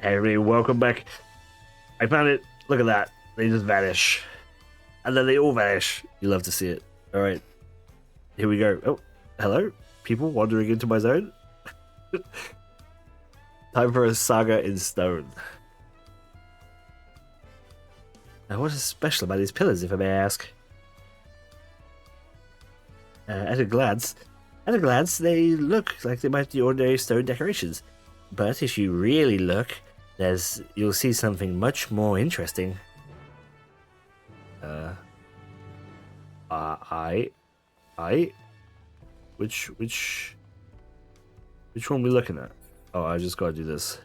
Hey everybody, welcome back. I found it. Look at that. They just vanish. And then they all vanish. You love to see it. Alright. Here we go. Oh, hello? People wandering into my zone? Time for a saga in stone. Now, what is special about these pillars, if I may ask? At a glance, they look like they might be ordinary stone decorations. But if you really look, you'll see something much more interesting. Which one are we looking at? Oh, I just gotta do this.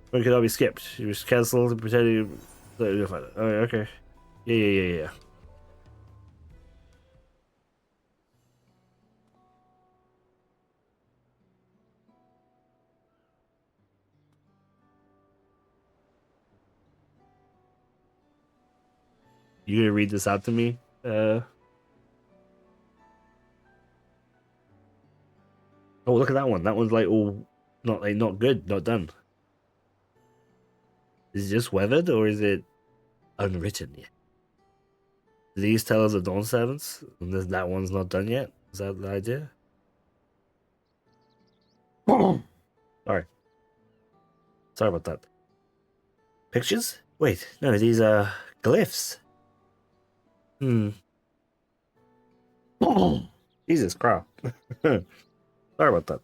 When could I be skipped? You just cancelled and pretend you. Oh, okay. Yeah. You gonna read this out to me? Oh, look at that one. That one's like all not good, not done. Is it just weathered or is it unwritten yet? These tell us of Dawn Servants, and that one's not done yet. Is that the idea? Sorry. Sorry about that. Pictures? Wait, no, these are glyphs. Jesus Christ. Sorry about that.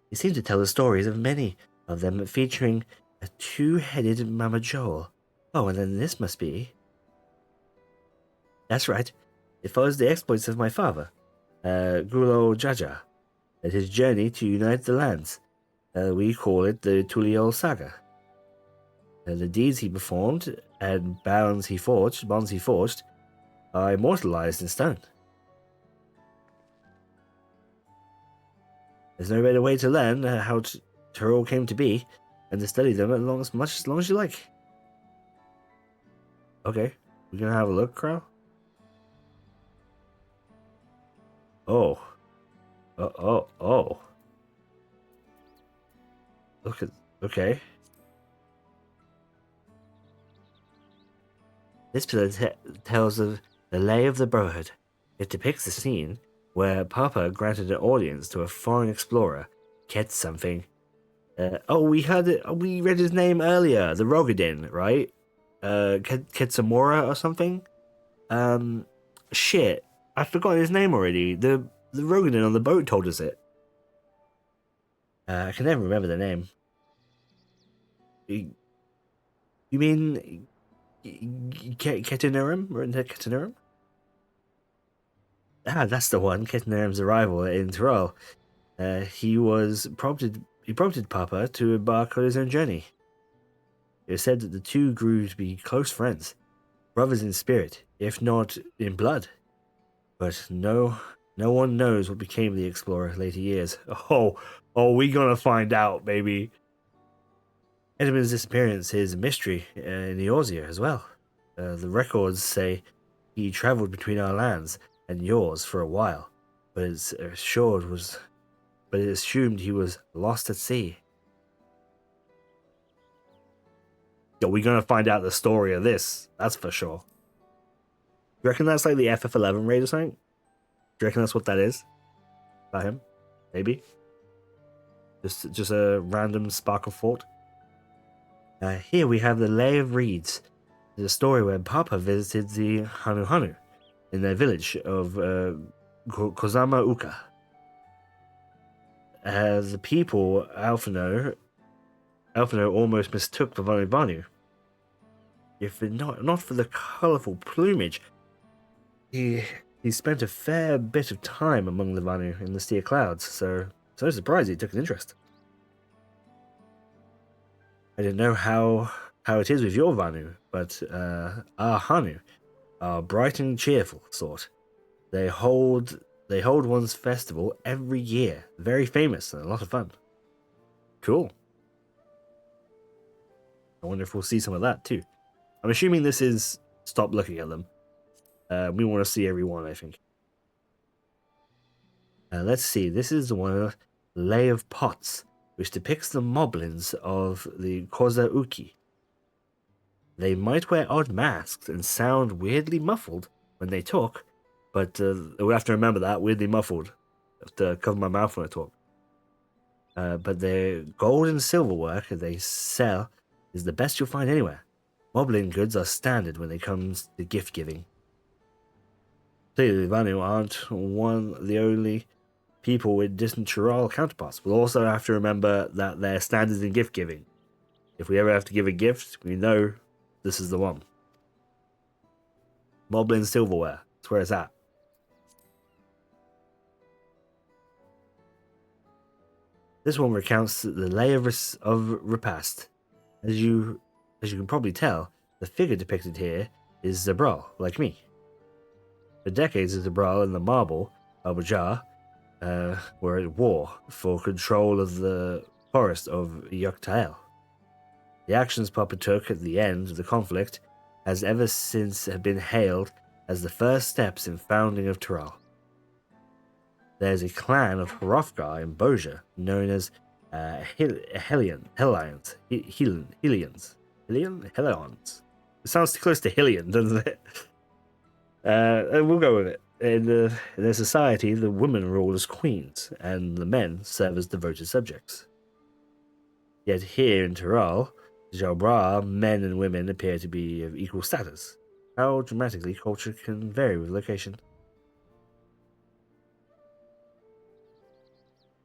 He seemed to tell the stories of many of them featuring a two-headed Mama Joel. Oh, and then this must be... That's right. It follows the exploits of my father, Gulo Jaja, and his journey to unite the lands. We call it the Tuliol Saga. The deeds he performed and bonds he forged are immortalized in stone. There's no better way to learn how Tyrol came to be and to study them as long as you like. Okay, we're gonna have a look, Crow? Oh. Oh. Look at... Okay. This pillar tells of the lay of the Brotherhood. It depicts a scene where Papa granted an audience to a foreign explorer, Ket something. We read his name earlier, the Rogadin, right? Ketsamora or something? Shit. I forgot his name already. The Rogadin on the boat told us it. I can never remember the name. You mean Ketinarum? Ketinarum? Ah, that's the one. Ketinarim's arrival in Tyrol. He prompted Papa to embark on his own journey. It is said that the two grew to be close friends, brothers in spirit, if not in blood. But no one knows what became of the explorer later years. Oh, we gonna find out, baby. Edmund's disappearance is a mystery in Eorzea as well. The records say he traveled between our lands and yours for a while, but it assumed he was lost at sea. Yo, we're gonna find out the story of this, that's for sure. You reckon that's like the FF11 raid or something? Do you reckon that's what that is? About him? Maybe? Just a random spark of thought? Here we have the Lay of Reeds. It's a story where Papa visited the Hanu in their village of Kozama Uka. The people Alphino almost mistook for Vanu. If not for the colourful plumage, he spent a fair bit of time among the Vanu in the Steer Clouds, so surprised he took an interest. I don't know how it is with your Vanu, but our Hanu are bright and cheerful sort. They hold one's festival every year. Very famous and a lot of fun. Cool. I wonder if we'll see some of that too. I'm assuming this is stop looking at them. We want to see everyone, I think. Let's see. This is the one, Lay of Pots. which depicts the moblins of the Koza Uki. They might wear odd masks and sound weirdly muffled when they talk, but we have to remember that, weirdly muffled. I have to cover my mouth when I talk. But their gold and silver work they sell is the best you'll find anywhere. Moblin goods are standard when it comes to gift giving. Clearly, the Vanu aren't the only people with distant Chiral counterparts. We'll also have to remember that they're standards in gift giving. If we ever have to give a gift, we know this is the one. Moblin silverware. That's where it's at. This one recounts the lay of repast. As you can probably tell, the figure depicted here is Zabral, like me. For decades, Zabral and the Marble, Al-Bajar, were at war for control of the forest of Yoktael. The actions Papa took at the end of the conflict has ever since been hailed as the first steps in founding of Tiral. There's a clan of Hrothgar in Boja known as Hellions. It sounds too close to Hillian, doesn't it? We'll go with it. In their society, the women rule as queens, and the men serve as devoted subjects. Yet here in Tiral, Jalbra, men and women appear to be of equal status. How dramatically culture can vary with location.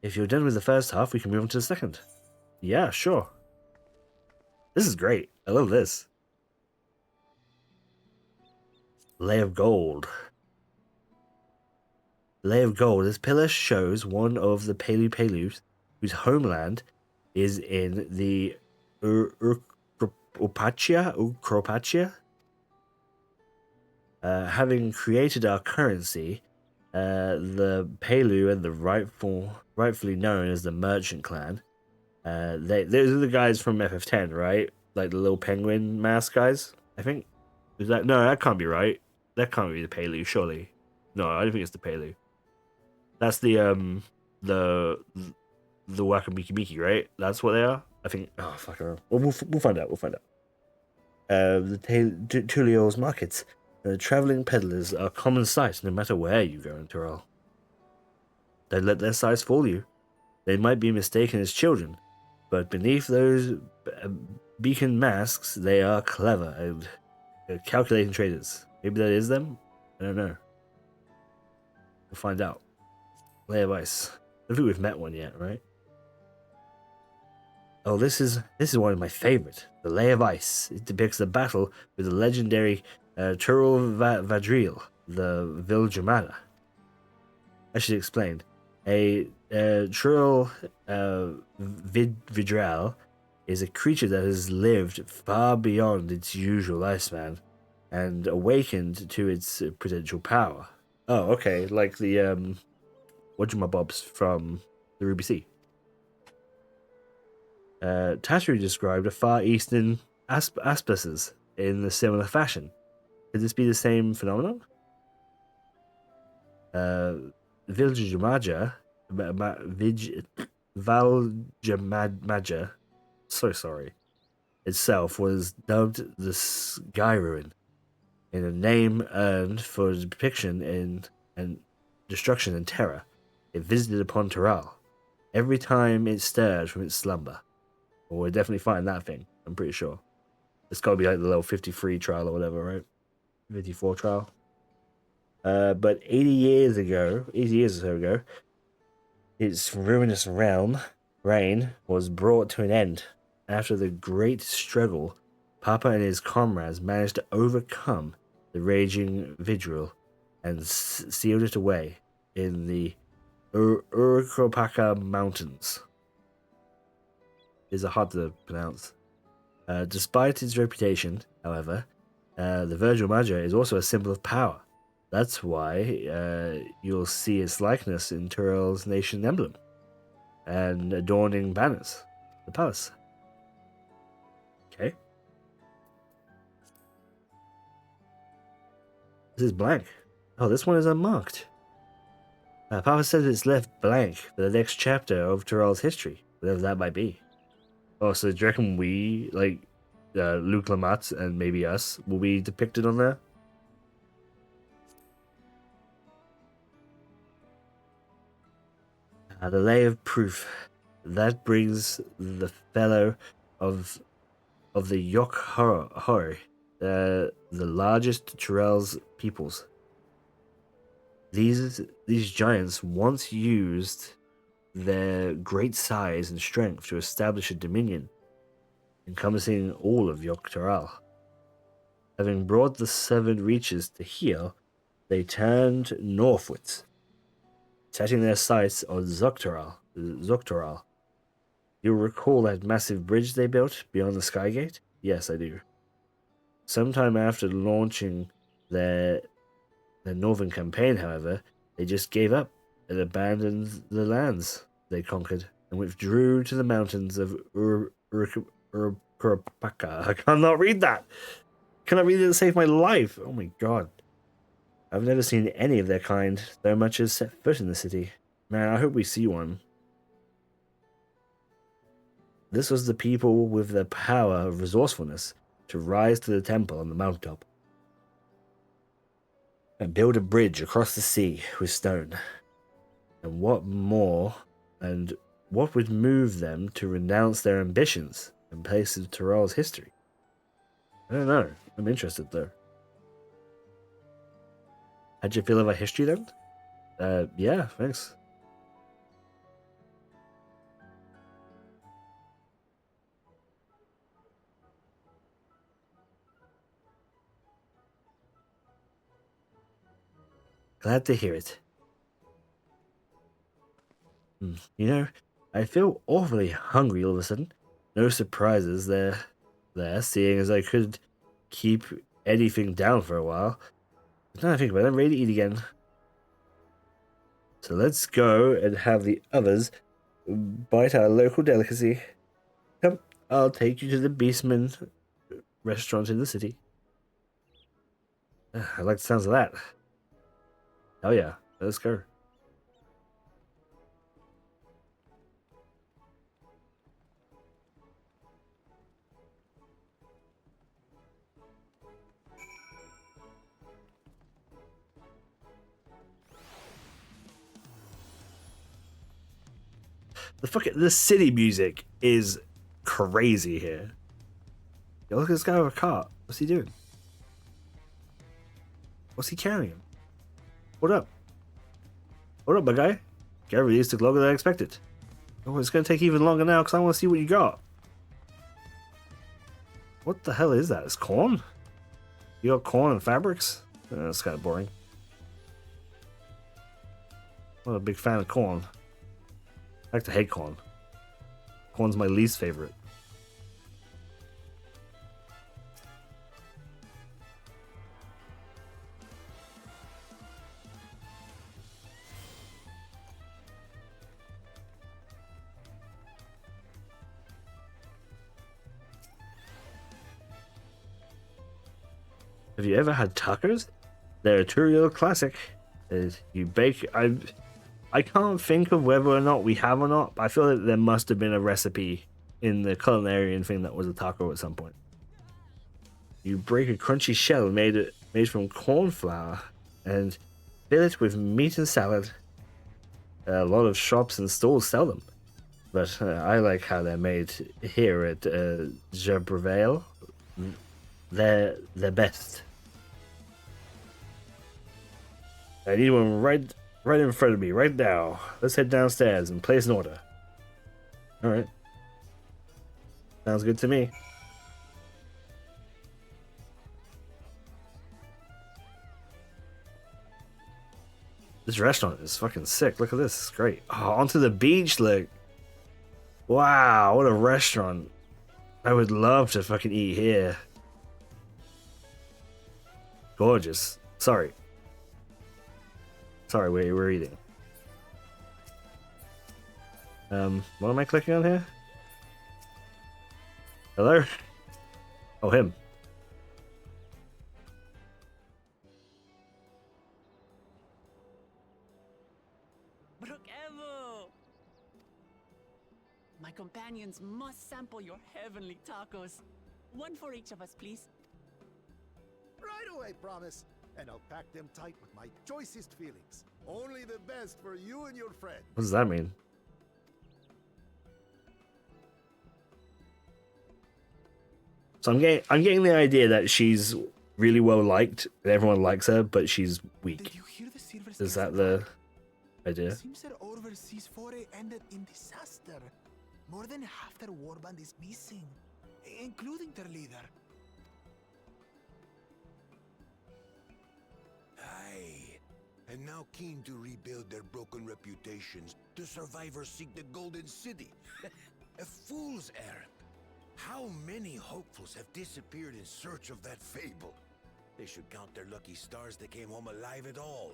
If you're done with the first half, we can move on to the second. Yeah, sure. This is great. I love this. Lay of Gold. Lay of Gold. This pillar shows one of the Pelu whose homeland is in the Ukropachia. Having created our currency, the Pelu and the rightfully known as the Merchant Clan, those are the guys from FF10, right? Like the little penguin mask guys, I think. Is that no? That can't be right. That can't be the Pelu, surely. No, I don't think it's the Pelu. That's the Wakamiki Miki, right? That's what they are. I think. Oh fuck! We'll find out. We'll find out. The Tulios markets. Traveling peddlers are a common sight no matter where you go in Tiral. Don't let their size fool you. They might be mistaken as children, but beneath those beacon masks, they are clever and calculating traders. Maybe that is them? I don't know. We'll find out. Lay of Ice. I don't think we've met one yet, right? Oh, this is one of my favorite. The Lay of Ice. It depicts the battle with the legendary Turul Vadril, the Viljamada. I should explain. A Turul Vidral is a creature that has lived far beyond its usual lifespan and awakened to its potential power. Oh, okay, like the whatchamabobs from the Ruby Sea. Tatru described a Far Eastern Aspeces in a similar fashion. Could this be the same phenomenon? Viljamaja, Valjamaja, so sorry, itself was dubbed the Sky Ruin, in a name earned for depiction and destruction and terror it visited upon Tiral every time it stirred from its slumber. Well, we'll definitely find that thing, I'm pretty sure. It's got to be like the level 53 trial or whatever, right? 54 trial. But 80 years or so ago, its ruinous reign was brought to an end. After the great struggle, Papa and his comrades managed to overcome the raging Vidril and sealed it away in the Urkropaka Mountains. These are hard to pronounce. Despite its reputation, however, the Virgil Major is also a symbol of power. That's why you'll see its likeness in Turel's nation emblem and adorning banners, the palace. Okay. This is blank. Oh, this one is unmarked. Papa says it's left blank for the next chapter of Turel's history. whatever that might be. Oh, so do you reckon we, like, Luke Lamont and maybe us, will be depicted on there? The lay of proof. That brings the fellow of the Yok Hori, the largest Tyrell's peoples. These giants once used their great size and strength to establish a dominion encompassing all of Yok Tyrell. Having brought the seven reaches to heel, they turned northwards, setting their sights on Zoktoral. You'll recall that massive bridge they built beyond the Skygate? Yes, I do. Sometime after launching their northern campaign, however, they just gave up and abandoned the lands they conquered and withdrew to the mountains of Urupaka. I cannot read that. Cannot read it to save my life. Oh my god. I've never seen any of their kind, so much as set foot in the city. Man, I hope we see one. This was the people with the power of resourcefulness to rise to the temple on the mountaintop and build a bridge across the sea with stone. And what would move them to renounce their ambitions in place of Tyrell's history? I don't know. I'm interested though. How'd you feel about history then? Yeah, thanks. Glad to hear it. You know, I feel awfully hungry all of a sudden. No surprises there, seeing as I could keep anything down for a while. But now I think about it, I'm ready to eat again. So let's go and have the others bite our local delicacy. Come, I'll take you to the Beastman restaurant in the city. I like the sounds of that. Oh yeah, let's go. The city music is crazy here. Yo, look at this guy with a cart. What's he doing? What's he carrying? Hold up. Hold up, my guy. Get released took longer than I expected. Oh, it's gonna take even longer now because I want to see what you got. What the hell is that? It's corn? You got corn and fabrics? That's kind of boring. I'm not a big fan of corn. I like to hate corn. Corn's my least favorite. Have you ever had tacos? They're a Turiel classic. You bake. I can't think of whether or not we have or not, but I feel like there must have been a recipe in the culinarian thing that was a taco at some point. You break a crunchy shell made from corn flour and fill it with meat and salad. A lot of shops and stores sell them, but I like how they're made here at Jabrevale. They're the best. I need one right in front of me, right now. Let's head downstairs and place an order. Alright. Sounds good to me. This restaurant is fucking sick. Look at this. It's great. Oh, onto the beach, look. Wow, what a restaurant. I would love to fucking eat here. Gorgeous. Sorry, we're eating. What am I clicking on here? Hello? Oh, him. Dragons must sample your heavenly tacos. One for each of us, please. Right away, promise. And I'll pack them tight with my choicest feelings. Only the best for you and your friend. What does that mean? So I'm getting the idea that she's really well liked and everyone likes her, but she's weak. Did you hear the Silver Is Scales that attack? the idea? Seems their overseas foray ended in disaster. More than half their warband is missing, including their leader. Aye. And now keen to rebuild their broken reputations, the survivors seek the Golden City. A fool's errand. How many hopefuls have disappeared in search of that fable? They should count their lucky stars they came home alive at all.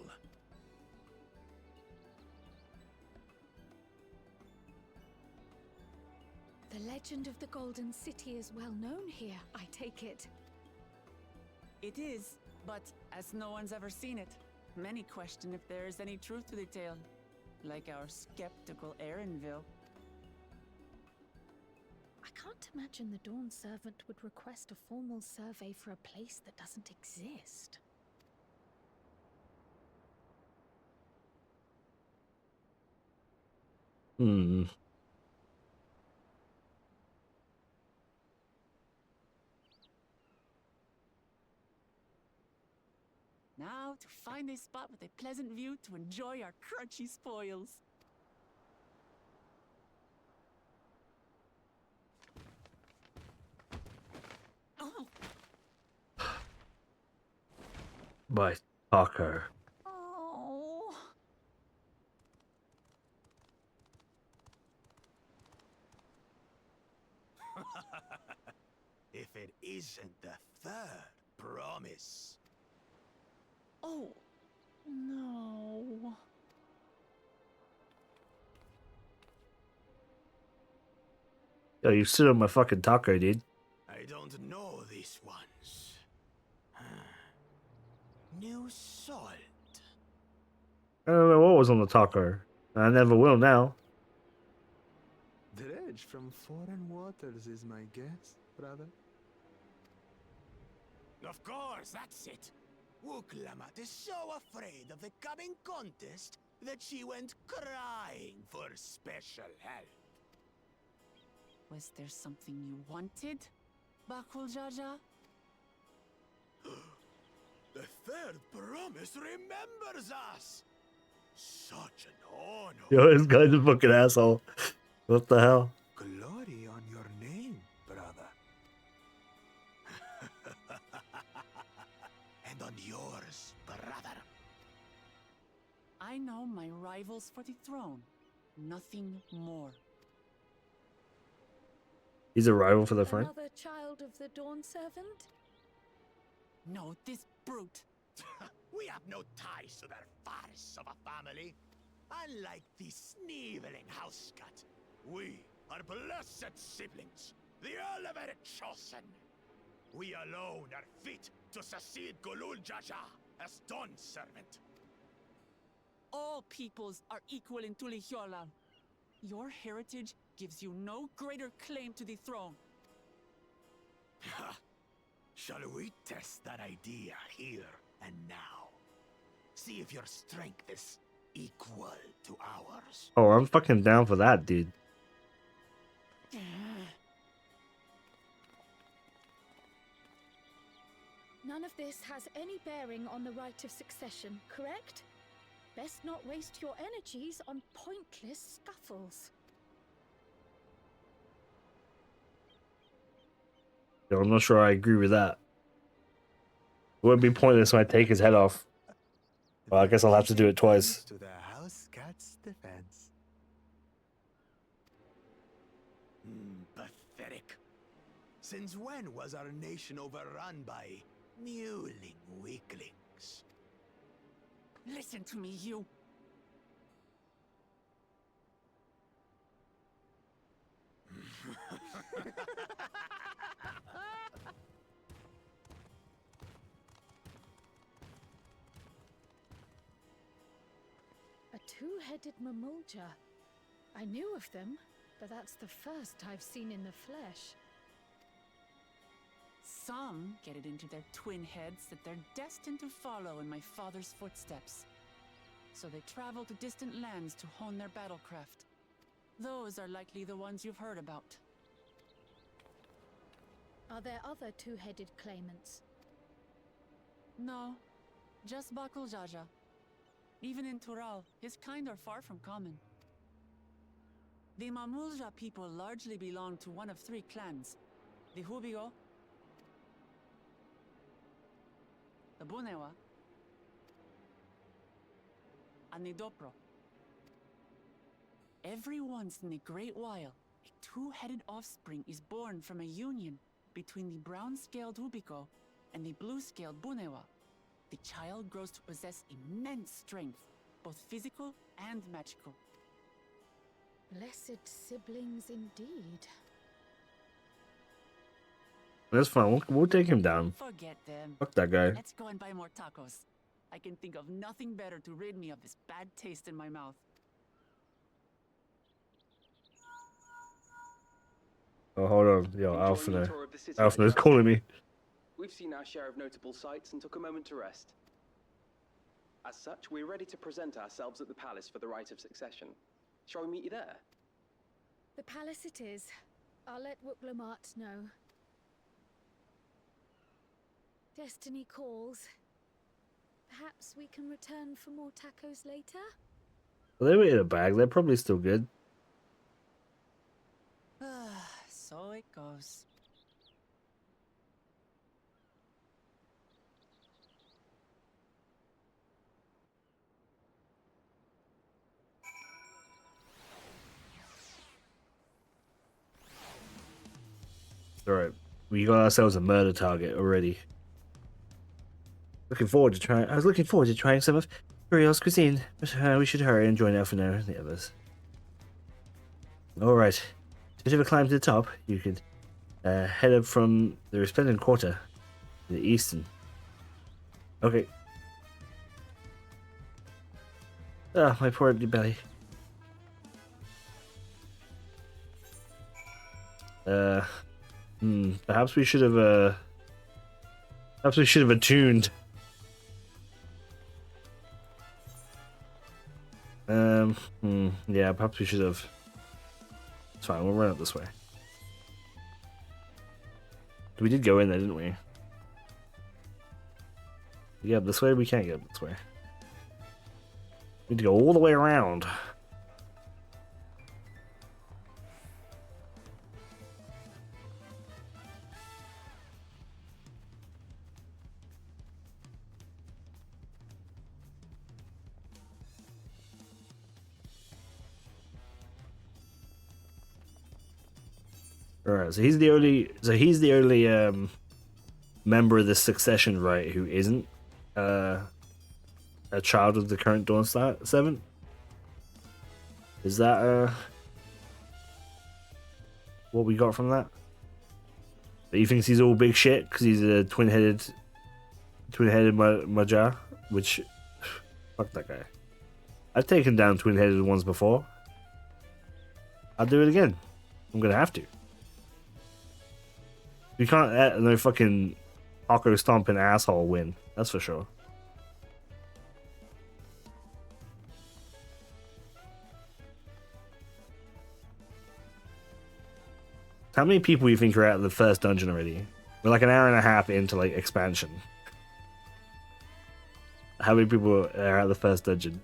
The legend of the Golden City is well known here, I take it. It is, but as no one's ever seen it, many question if there is any truth to the tale. Like our skeptical Erinville. I can't imagine the Dawn Servant would request a formal survey for a place that doesn't exist. Hmm. Now to find a spot with a pleasant view to enjoy our crunchy spoils. Oh, By Taco. oh. If it isn't the third promise. Oh, no. Yo, you sit on my fucking taco, dude. I don't know these ones. New salt. I don't know what was on the taco. I never will now. Dredge from foreign waters is my guess, brother. Of course, that's it. Wuklamat is so afraid of the coming contest that she went crying for special help. Was there something you wanted, Bakul Jaja? The third promise remembers us. Such an honor. Yo, this guy's a fucking asshole. What the hell? Glory on your name, brother. And on yours, brother. I know my rivals for the throne. Nothing more. He's a rival for the throne? Another child of the Dawn Servant? No, this brute. We have no ties to their farce of a family. Unlike the sneevling house cut, we are blessed siblings, the elevated chosen. We alone are fit to succeed Golul Jaja as Dawn Servant. All peoples are equal in Tulihiolan. Your heritage gives you no greater claim to the throne. Shall we test that idea here and now? See if your strength is equal to ours. Oh, I'm fucking down for that, dude. None of this has any bearing on the right of succession, correct? Best not waste your energies on pointless scuffles. Yo, I'm not sure I agree with that. It would be pointless when I take his head off. Well, I guess I'll have to do it twice. To the house cat's defense. Pathetic. Since when was our nation overrun by mewling weaklings? Listen to me, you. A two-headed Mamulja. I knew of them, but that's the first I've seen in the flesh. Some get it into their twin heads that they're destined to follow in my father's footsteps. So they travel to distant lands to hone their battlecraft. Those are likely the ones you've heard about. Are there other two-headed claimants? No, just Bakul Jaja. Even in Tural, his kind are far from common. The Mamulja people largely belong to one of three clans. The Hubigo, the Bunewa, and the Dopro. Every once in a great while, a two-headed offspring is born from a union between the brown-scaled Hubigo and the blue-scaled Bunewa. The child grows to possess immense strength, both physical and magical. Blessed siblings indeed. That's fine. We'll take him down. Forget them. Fuck that guy. Let's go and buy more tacos. I can think of nothing better to rid me of this bad taste in my mouth. Oh, hold on. Yo, Enjoying the Alphina. tour of the city Alphina's myself. calling me. We've seen our share of notable sights and took a moment to rest. As such, we're ready to present ourselves at the palace for the rite of succession. Shall we meet you there? The palace it is. I'll let Wuklamart know. Destiny calls. Perhaps we can return for more tacos later? Well, they were in a bag. They're probably still good. So it goes. Alright. We got ourselves a murder target already. I was looking forward to trying some of Uriel's cuisine, but we should hurry and join Alphina and the others. Alright. To have a climb to the top, you could head up from the Resplendent Quarter to the eastern. Okay. Ah, my poor empty belly. Perhaps we should have attuned. Yeah, perhaps we should have. It's fine, we'll run up this way. We did go in there, didn't we? We get up this way, we can't get up this way. We need to go all the way around. Alright, so he's the only member of the succession right who isn't a child of the current Dawnstar 7. Is that what we got from that? But he thinks he's all big shit because he's a twin-headed Maja, which fuck that guy. I've taken down twin-headed ones before. I'll do it again. I'm gonna have to. We can't let no fucking taco stomping asshole win. That's for sure. How many people do you think are out of the first dungeon already? We're like an hour and a half into like expansion. How many people are out of the first dungeon?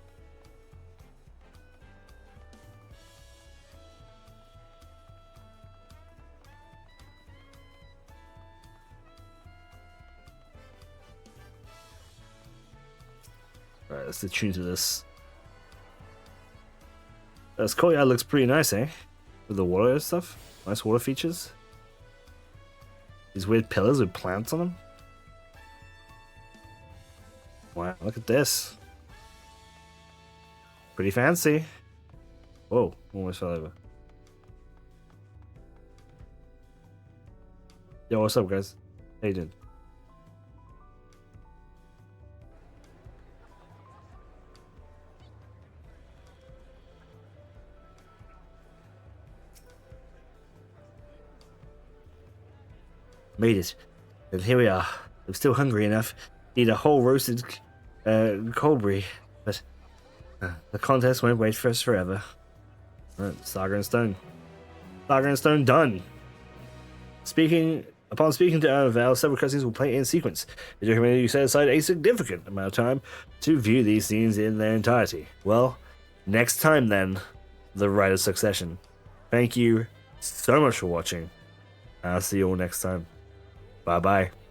Alright, let's attune to this. This courtyard looks pretty nice, eh? With the water and stuff. Nice water features. These weird pillars with plants on them. Wow, look at this. Pretty fancy. Whoa, almost fell over. Yo, what's up, guys? How you doing? Made it. And here we are. I'm still hungry enough to eat a whole roasted Colbury, but the contest won't wait for us forever. Saga and Stone. Saga and Stone done. Upon speaking to Val, several cutscenes will play in sequence. We do recommend you set aside a significant amount of time to view these scenes in their entirety. Well, next time then, the Rite of Succession. Thank you so much for watching. I'll see you all next time. Bye bye.